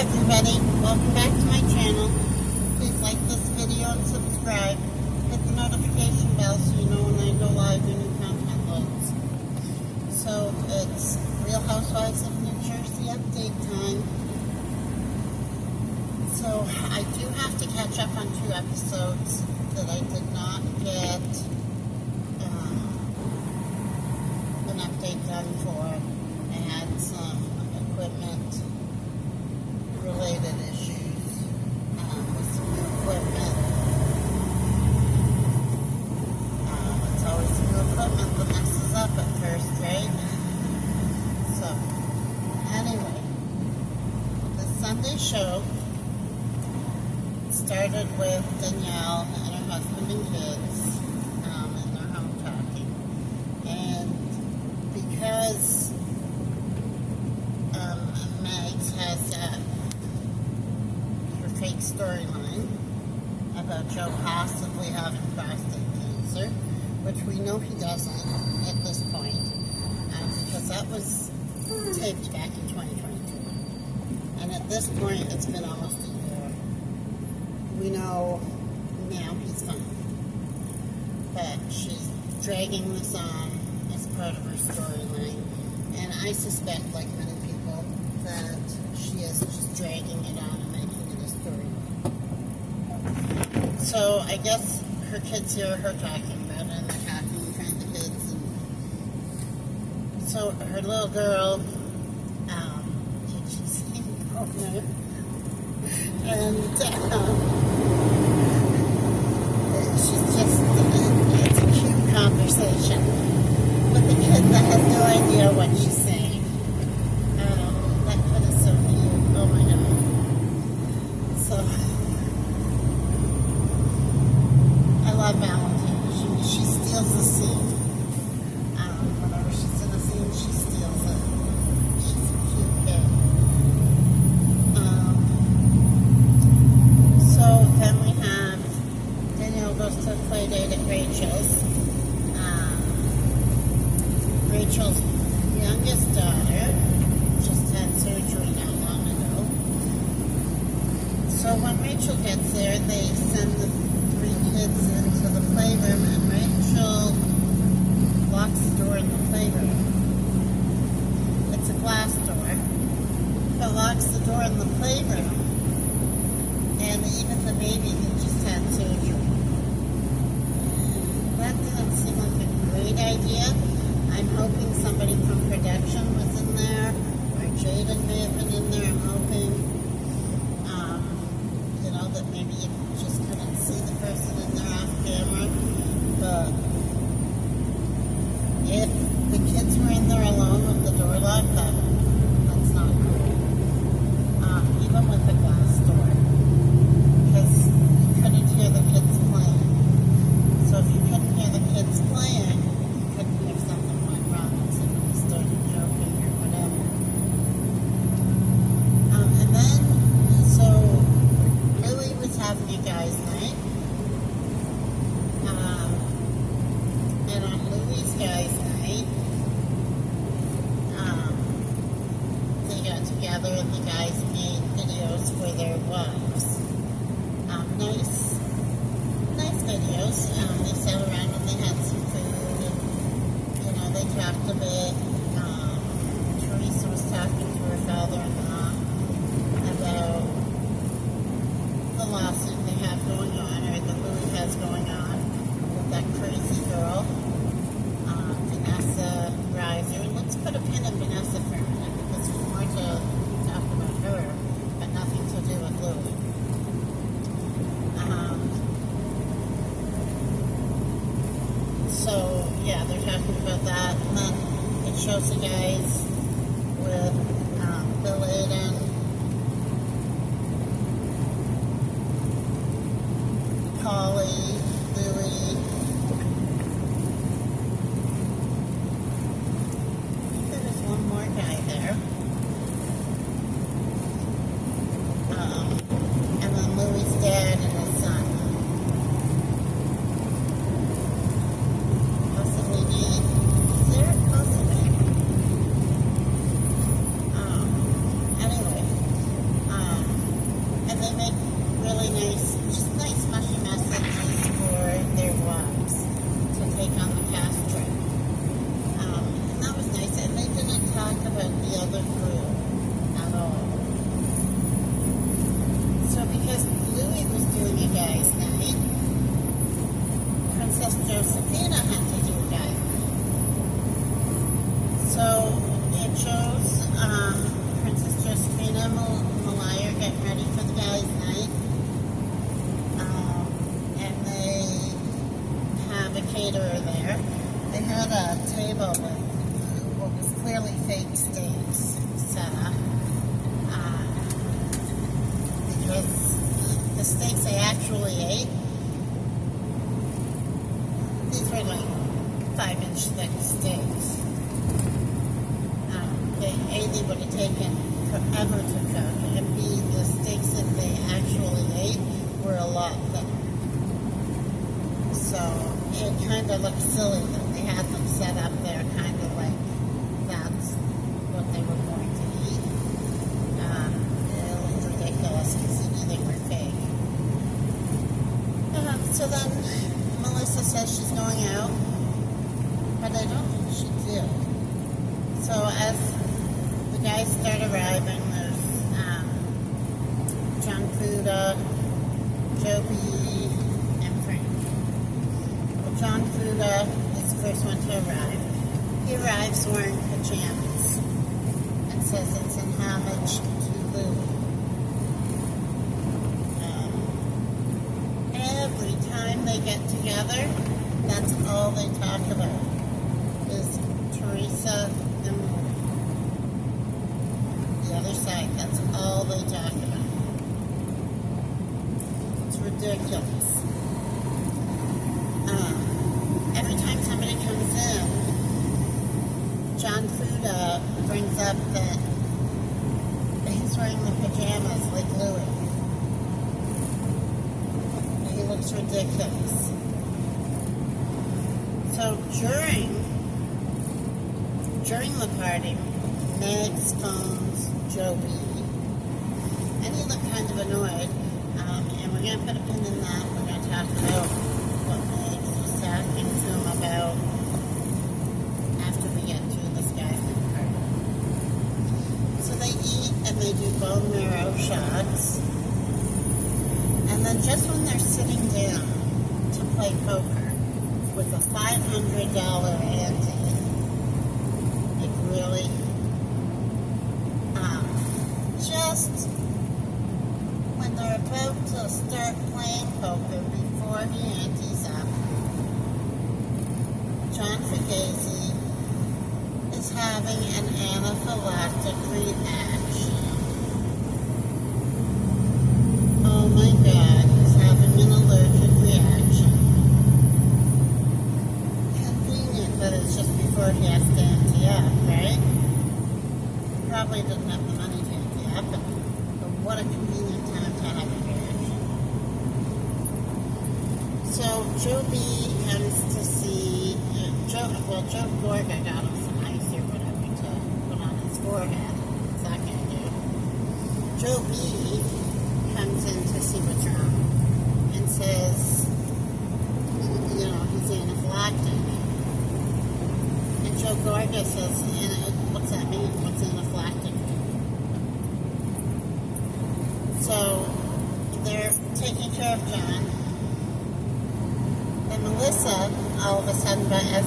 everybody, welcome back to my channel. Please like this video and subscribe. Hit the notification bell so you know when I go live and new content loads. So it's Real Housewives of New Jersey update time. So I do have to catch up on 2 episodes that I did not get an update done for. I had some equipment related issues with some new equipment. It's always new equipment that messes up at first, right? So, anyway, the Sunday show started with Danielle and her husband and kids in their home talking. And because Megs has her fake storyline about Joe possibly having prostate cancer, which we know he doesn't at this point, because that was taped back in 2022. And at this point, it's been almost a year. We know now he's fine. But she's dragging this on as part of her storyline. And I suspect, like many people, that she is just dragging it on and making it a storyline. So I guess her kids hear her talking about it, and they're talking in front of the kids. And so her little girl, she's saying Governor, and she's just, it's a cute conversation with a kid that has no idea what she's saying. That kid is so cute. Oh my god. So, I love Valentine. She steals the scene. Whenever she's in a scene, she steals it. She's a cute kid. So then we have Danielle goes to a play date at Rachel's. Rachel's youngest daughter just had surgery not long ago. So when Rachel gets there, they send the 3 kids into the playroom, and Rachel locks the door in the playroom. It's a glass door, but locks the door in the playroom, and even the baby that just had surgery. That didn't seem like a great idea. I'm hoping somebody from production was in there, or Jaden may have been in there. I'm hoping, that maybe you just couldn't see the person in there off camera. But if the kids were in there alone with the door locked, that's not cool. Even with a glass door, because you couldn't hear the kids playing. So if you couldn't hear the kids playing, you couldn't hear something went wrong and somebody started joking or whatever. And then, so Louie was having a guys' night. And on Louie's guys' night, they got together and the guys made videos for their wives. Nice videos. They sat around and they had some food, and they talked a bit. Teresa was talking to her father-in-law about the lawsuit they have going on, or that Louie has going on with that crazy girl, Vanessa Reiser. Let's put a pin in Vanessa for a minute, because there's more to talk about her, but nothing to do with Louie. So, yeah, they're talking about that, and then it shows the guys with Bill Aiden, Polly, Louie. I think there was one more guy there. And then Louie's dad and his son. Possibly Nate. Is there? Possibly. nice, just nice mushy messages for their wives to take on the cast trip. And that was nice. And they didn't talk about the other crew at all. So because Louis was doing a guy's night, Princess Josephina had to do a guy's night. So it shows Princess Josephina and Malaya getting ready for the guy's night. And they have a caterer there. They had a table with what was clearly fake steaks set up. Because the steaks they actually ate, these were like 5-inch thick steaks. A, they would have taken forever to cook, and B, the steaks that they actually ate were a lot thinner. So it kind of looked silly that they had them set up there kind of like that's what they were going to eat. It looked ridiculous because you knew they were fake. So then Melissa says she's going out, but I don't think she did. So as the guys start arriving, there's John Fuda, Joby, and Frank. Well, John Fuda is the first one to arrive. He arrives wearing pajamas and says it's in homage to Louis. Every time they get together, that's all they talk about is Teresa and Louis. The other side, that's all they talk about. It's ridiculous. Every time somebody comes in, John Fuda brings up that he's wearing the pajamas like Louis. He looks ridiculous. So during the party, Megs phones Joby, and he looked kind of annoyed. And we're going to put a pin in that. We're going to talk about what Megs was talking to him about after we get through this guy's party. So they eat and they do bone marrow shots. And then just when they're sitting down to play poker with a $500 ante, it really, just when they're about to start playing poker before the ante's up, John Fugazi is having an anaphylactic reaction. Oh my God, he's having an allergic reaction. Convenient that it's just before he has to ante up, right? Probably doesn't have the money to ante up, but what a convenient time to have a reaction. So Joe B comes to see Joe Gorga got him some ice or whatever to put on his forehead. What's that gonna do? Joe B comes in to see what's wrong and says, he's anaphylactic. And Joe Gorga says, what's that mean? What's anaphylactic? So they're taking care of John. And Melissa, all of a sudden, as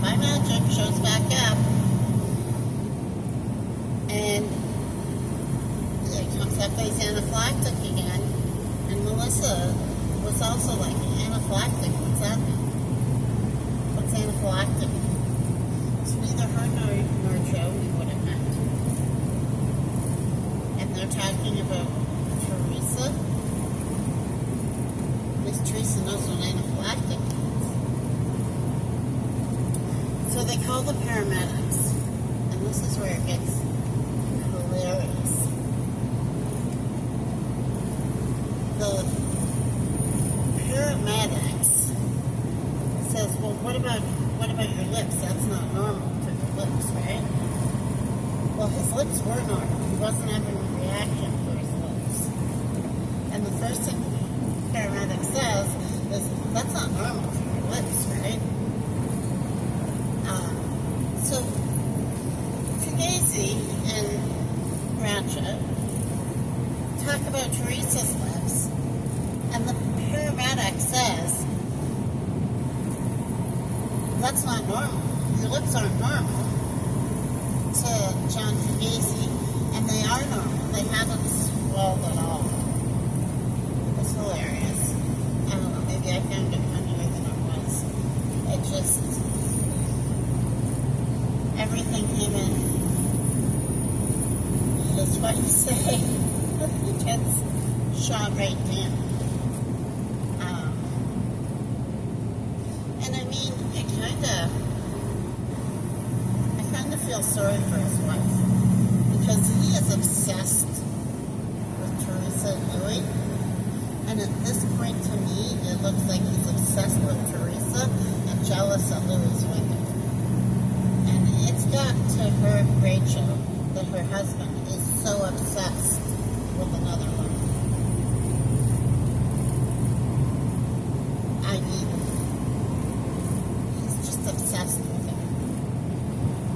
by magic, shows back up. And it comes up that he's anaphylactic again. And Melissa was also like, anaphylactic? What's that mean? What's anaphylactic? So neither her nor Joe knew what it meant. And they're talking about Teresa. At least Teresa knows what anaphylactic means. So they call the paramedics. And this is where it gets hilarious. The paramedics says, well, what about your lips? That's not normal for your lips, right? Well, his lips were normal. He wasn't having a reaction for his lips. And the first thing That's not normal for your lips, right? So Fugazi and Ratchet talk about Teresa's lips, and the paramedic says, that's not normal. Your lips aren't normal to John Fugazi, and they are normal. They haven't swelled at all. It's hilarious. I don't know, maybe I found it funnier than it was. It just, everything came in his wife's say. He gets shot right down. And I mean, I kind of feel sorry for his wife, because he is obsessed with Teresa and Louis. And at this point, to me, it looks like he's obsessed with Teresa and jealous that Louis with her. And it's got to hurt Rachel that her husband is so obsessed with another woman. I mean, he's just obsessed with her.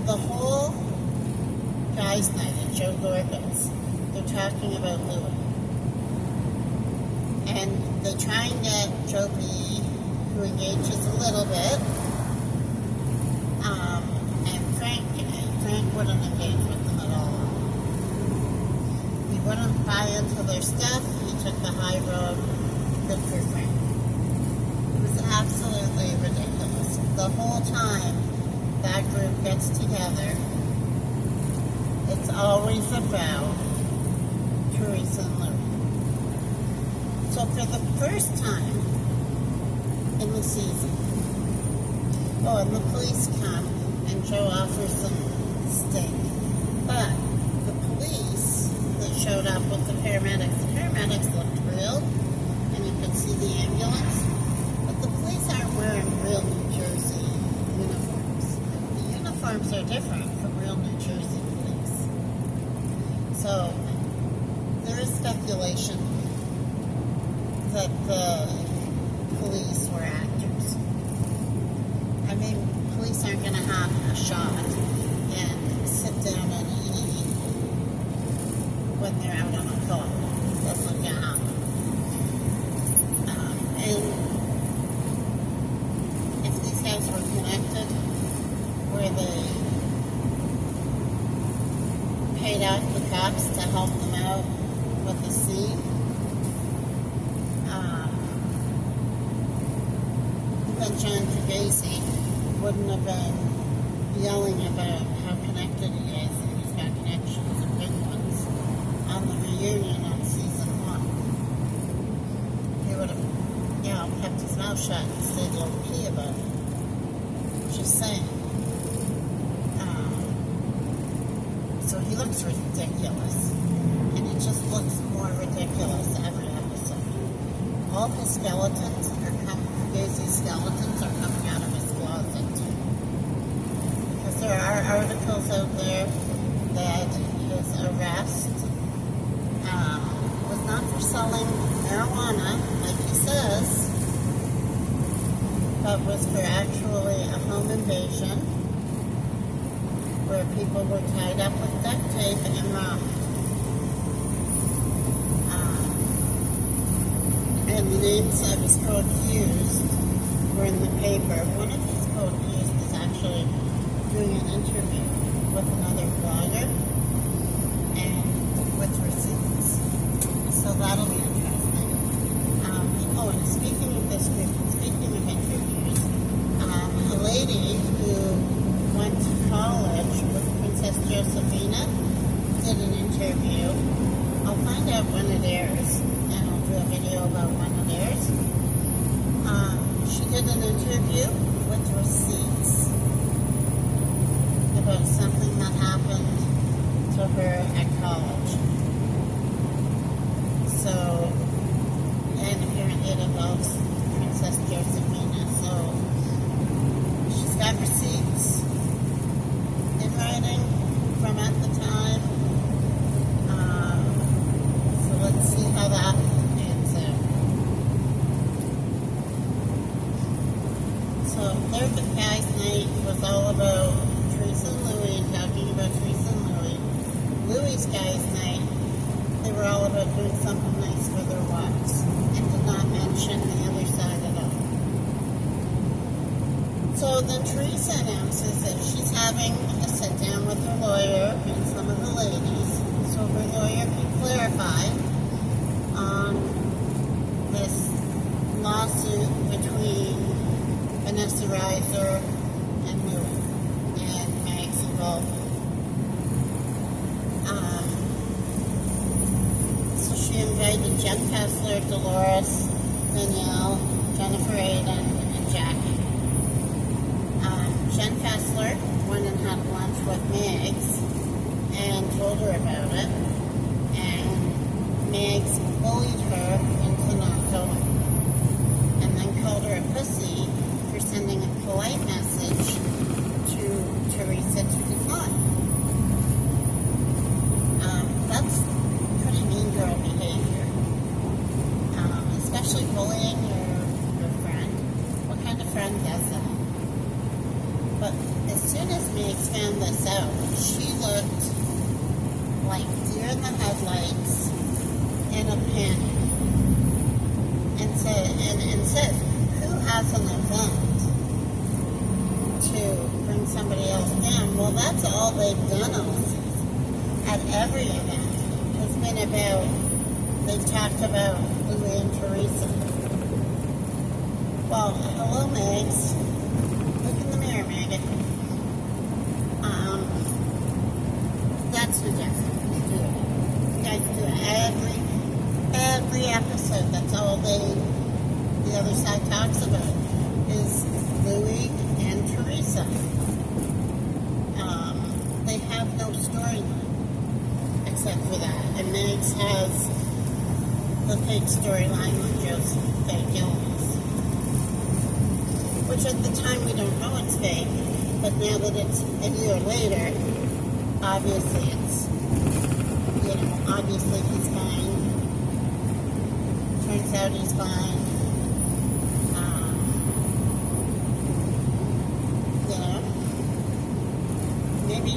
The whole guys' night at Joe Gorga's, they're talking about Louis. And they try and get Joe B, who engages a little bit, and Frank wouldn't engage with them at all. He wouldn't buy into their stuff. He took the high road. Good for Frank. It was absolutely ridiculous. The whole time that group gets together, it's always about Teresa and Louis. So for the first time in the season, and the police come and Joe offers them steak. But the police that showed up with the paramedics looked real, and you could see the ambulance. But the police aren't wearing real New Jersey uniforms. The uniforms are different from real New Jersey police. So there is speculation that the police were actors. I mean, police aren't going to have a shot and sit down and eat when they're out on a call. That's not going to happen. And if these guys were connected, where they paid out the cops to help them out with the scene, then John Fugazi wouldn't have been yelling about how connected he is, and he's got connections and big ones, on the reunion on season 1. He would have, kept his mouth shut and stayed low-key about it. Just saying. So he looks ridiculous, and he just looks more ridiculous every episode. All his skeletons Fugazi's skeletons are coming out of his closet. Because there are articles out there that his arrest was not for selling marijuana, like he says, but was for actually a home invasion where people were tied up with duct tape and robbed. And the names of his co-accused were in the paper. One of his co-accused is actually doing an interview with another blogger and with receipts. So that'll be interesting. And speaking of this group, speaking of interviews, a lady who went to college with Princess Josephina did an interview. I'll find out when it airs, and I'll do a video about when it airs. She did an interview with receipts about something that happened to her at college. So, and apparently it involves Princess Josephina. So, she's got receipts in writing from at the time. So let's see how that ends out. all about Teresa and Louie and talking about Teresa and Louie. Louie's guys' night, they were all about doing something nice for their wives and did not mention the other side at all. So then Teresa announces that she's having a sit down with her lawyer and some of the ladies so her lawyer can clarify on this lawsuit between Vanessa Reiser and Louie and Meg's involvement. So she invited Jen Kessler, Dolores, Danielle, Jennifer Aiden, and Jackie. Jen Kessler went and had lunch with Megs and told her about it, and Megs bullied her into not going, and then called her a pussy for sending a polite message to Teresa to decline. That's pretty mean girl behavior, especially bullying your friend. What kind of friend does that? But as soon as Megs found this out, she looked like deer in the headlights in a panic and said, who has an event to bring somebody else down? Well, that's all they've done all season. At every event has been about, they've talked about Louie and Teresa. Well, hello, Megs. Look in the mirror, Megan. That's who does it. You do it. You guys do it every episode. That's all the other side talks about is Louie and Teresa. They have no storyline except for that. And Megs has the fake storyline with Joseph, fake illness. Which at the time we don't know it's fake, but now that it's a year later, obviously it's, obviously he's fine. Turns out he's fine. Maybe,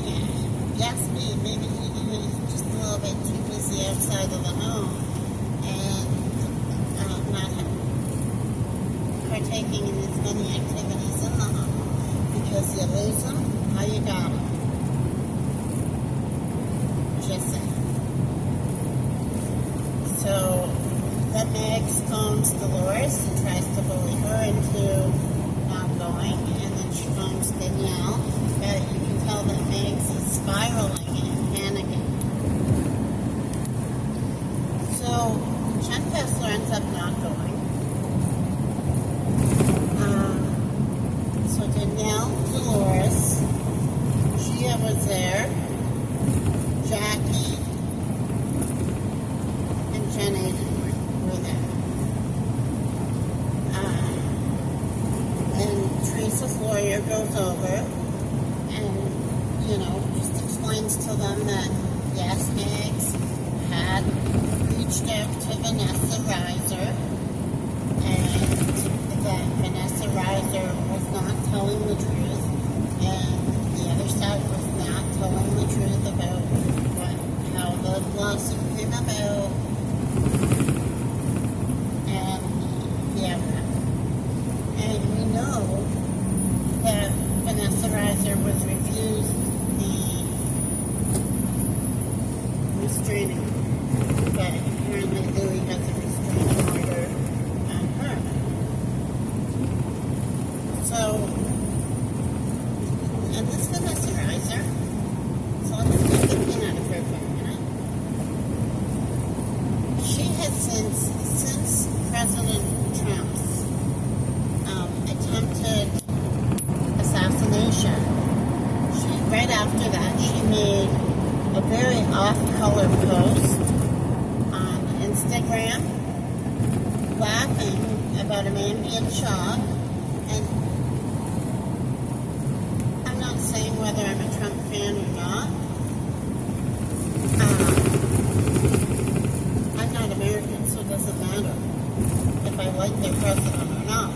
yes, maybe he's just a little bit too busy outside of the home and not partaking in as many activities in the home, because you lose them, how you got them. Just saying. So then Megs phones Dolores and tries to bully her into not going, and then she phones Danielle. But you can tell that Megs is spiraling and panicking. So Jen Kessler ends up not going. So Danielle, Dolores, Gia was there, Jackie, and Jen Aiden were there. And Teresa's lawyer goes over and, just explains to them that, yes, Megs had reached out to Vanessa Reiser, and that Vanessa Reiser was not telling the truth, and the other side was not telling the truth about how the lawsuit came about, and the outcome. And we know that Vanessa Reiser was refused the restraining order, but apparently Louie has a restraining order on her. So, and this Vanessa Reiser, so let's take the pin out of her for a minute. She has since President Trump's attempted assassination, right after that, she made a very off-color post on Instagram laughing about a man being shot. And I'm not saying whether I'm a Trump fan or not. I'm not American, so it doesn't matter if I like their president or not.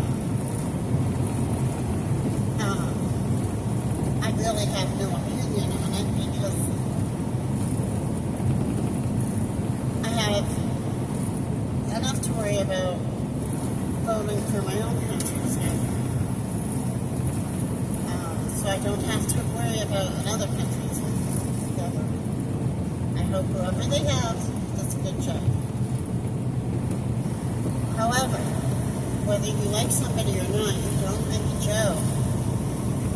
really have no opinion on it because I have enough to worry about voting for my own country's name. So I don't have to worry about another country's government. I hope whoever they have does a good job. However, whether you like somebody or not, you don't make a joke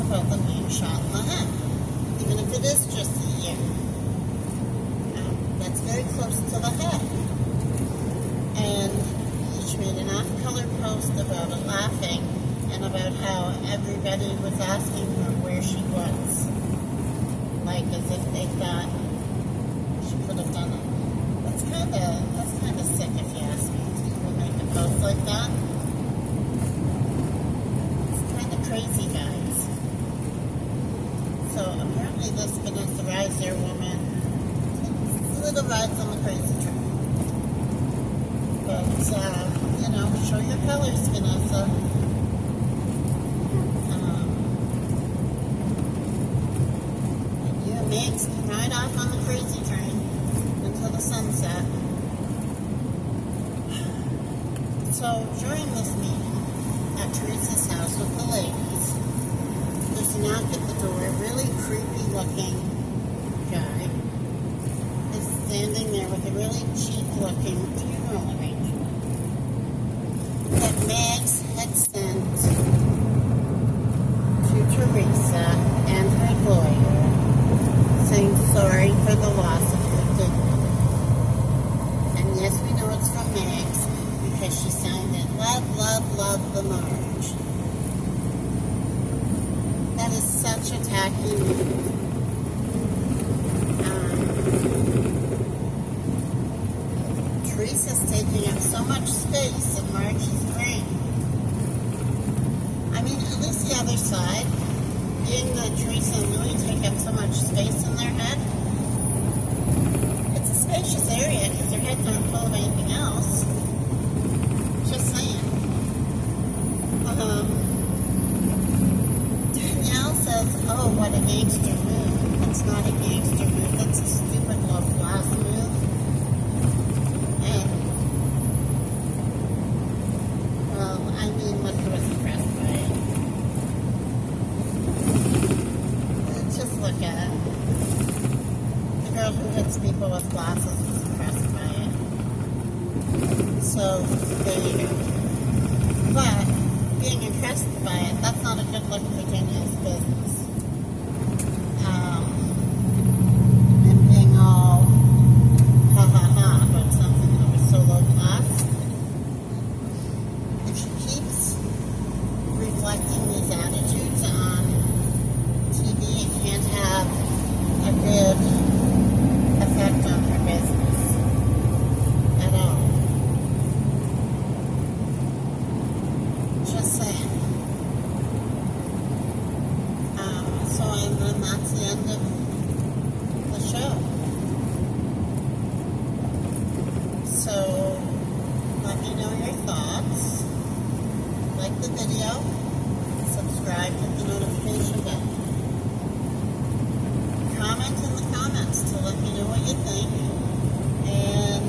about them being shot in the head, even if it is just a year. That's very close to the head. And she made an off-color post about it, laughing, and about how everybody was asking her where she was, like as if they thought she could have done it. That's kind of sick, if you ask me, to even make a post like that. It's kind of crazy, guys. So apparently this Vanessa Reiser woman takes little rides on the crazy train. But, show your colors, Vanessa. And you and Megs can ride off on the crazy train until the sunset. So during this meeting at Teresa's house with the ladies, there's a knock at the door. A really creepy looking guy is standing there with a really cheap looking funeral arrangement that Megs had sent to Teresa and her lawyer, saying sorry for the loss of her dignity. And yes, we know it's from Megs because she signed it, love, love, love the marriage. That is such a tacky move. Teresa's taking up so much space in Margie's brain. I mean, at least the other side, being that Teresa and Louis take up so much space in their head, it's a spacious area because their heads aren't full of anything else. Just saying. Danielle says, oh, what a gangster move. That's not a gangster move. That's a stupid low-class move. And, well, I mean, look who was impressed by it. Just look at it. The girl who hits people with glasses was impressed by it. So, there you go. But, being impressed by it, that's not a good look for Danielle's business. And being all ha-ha-ha about something that was so low class. If she keeps reflecting these attitudes on TV, it can't have a good effect on her business at all. Just saying. And then that's the end of the show. So, let me know your thoughts. Like the video. Subscribe, hit the notification bell. Comment in the comments to let me know what you think. And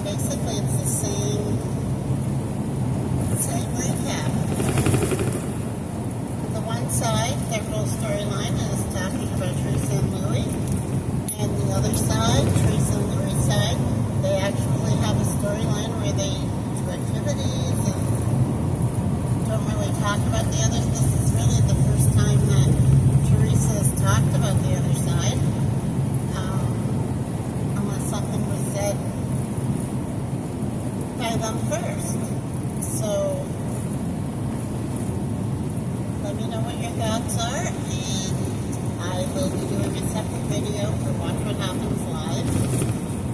basically it's the same recap. The one side, their whole storyline is talking about Teresa and Louis. And the other side, Teresa and Louis' side, they actually have a storyline where they do activities and don't really talk about the others. This is really the first time that Teresa has talked about the other side, unless something was said by them first. So, let me know what your thoughts are, and I will be doing a separate video for Watch What Happens Live.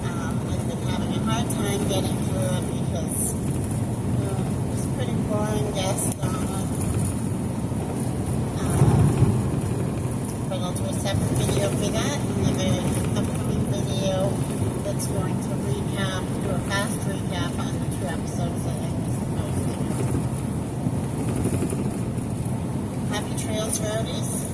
I've been having a hard time getting through it because it's pretty boring guests on it. But I'll do a separate video for that, and then an upcoming video that's going to do a fast recap on the 2 episodes that I missed posting. Happy trails rowdies.